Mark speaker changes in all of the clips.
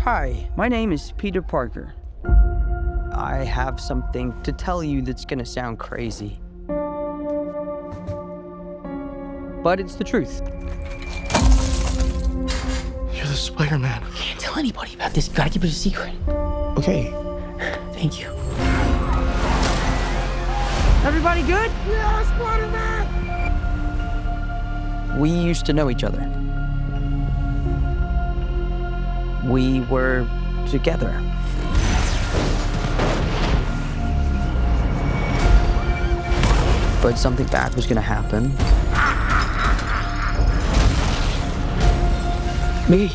Speaker 1: Hi, my name is Peter Parker. I have something to tell you that's gonna sound crazy. But it's the truth.
Speaker 2: You're the Spider-Man.
Speaker 3: Can't tell anybody about this. Gotta keep it a secret.
Speaker 2: Okay.
Speaker 3: Thank you.
Speaker 1: Everybody good?
Speaker 2: Yeah, Spider-Man!
Speaker 1: We used to know each other. We were together. But something bad was gonna happen.
Speaker 3: Me.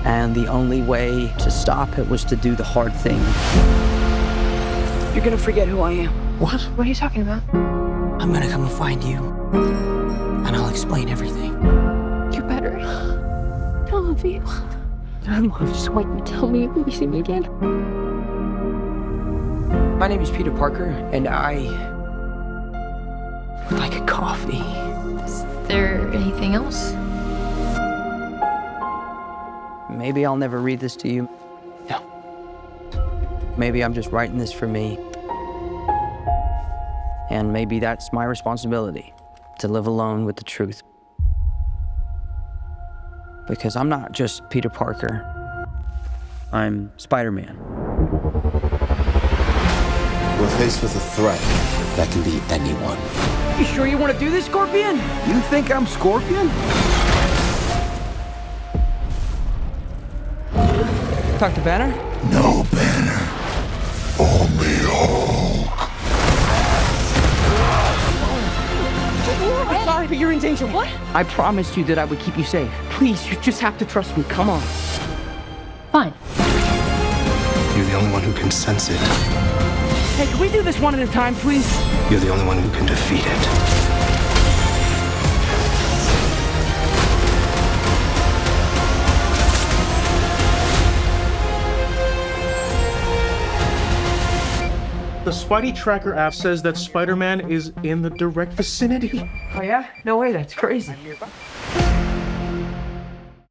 Speaker 1: And the only way to stop it was to do the hard thing.
Speaker 4: You're gonna forget who I am.
Speaker 2: What?
Speaker 4: What are you talking about?
Speaker 3: I'm gonna come and find you. And I'll explain everything.
Speaker 4: You're better. I love you. I love you. Just wait and tell me when you see me again.
Speaker 1: My name is Peter Parker, and I would like a coffee.
Speaker 5: Is there anything else?
Speaker 1: Maybe I'll never read this to you.
Speaker 3: No.
Speaker 1: Maybe I'm just writing this for me. And maybe that's my responsibility, to live alone with the truth. Because I'm not just Peter Parker. I'm Spider-Man.
Speaker 6: We're faced with a threat that can be anyone.
Speaker 1: You sure you want to do this, Scorpion?
Speaker 2: You think I'm Scorpion?
Speaker 1: Talk to Banner?
Speaker 6: No Banner. Only Hulk.
Speaker 4: I'm sorry, but you're in danger. What?
Speaker 1: I promised you that I would keep you safe. Please, you just have to trust me. Come on.
Speaker 5: Fine.
Speaker 2: You're the only one who can sense it.
Speaker 1: Hey, can we do this one at a time, please?
Speaker 2: You're the only one who can defeat it.
Speaker 7: The Spidey Tracker app says that Spider-Man is in the direct vicinity.
Speaker 1: Oh yeah? No way, that's crazy.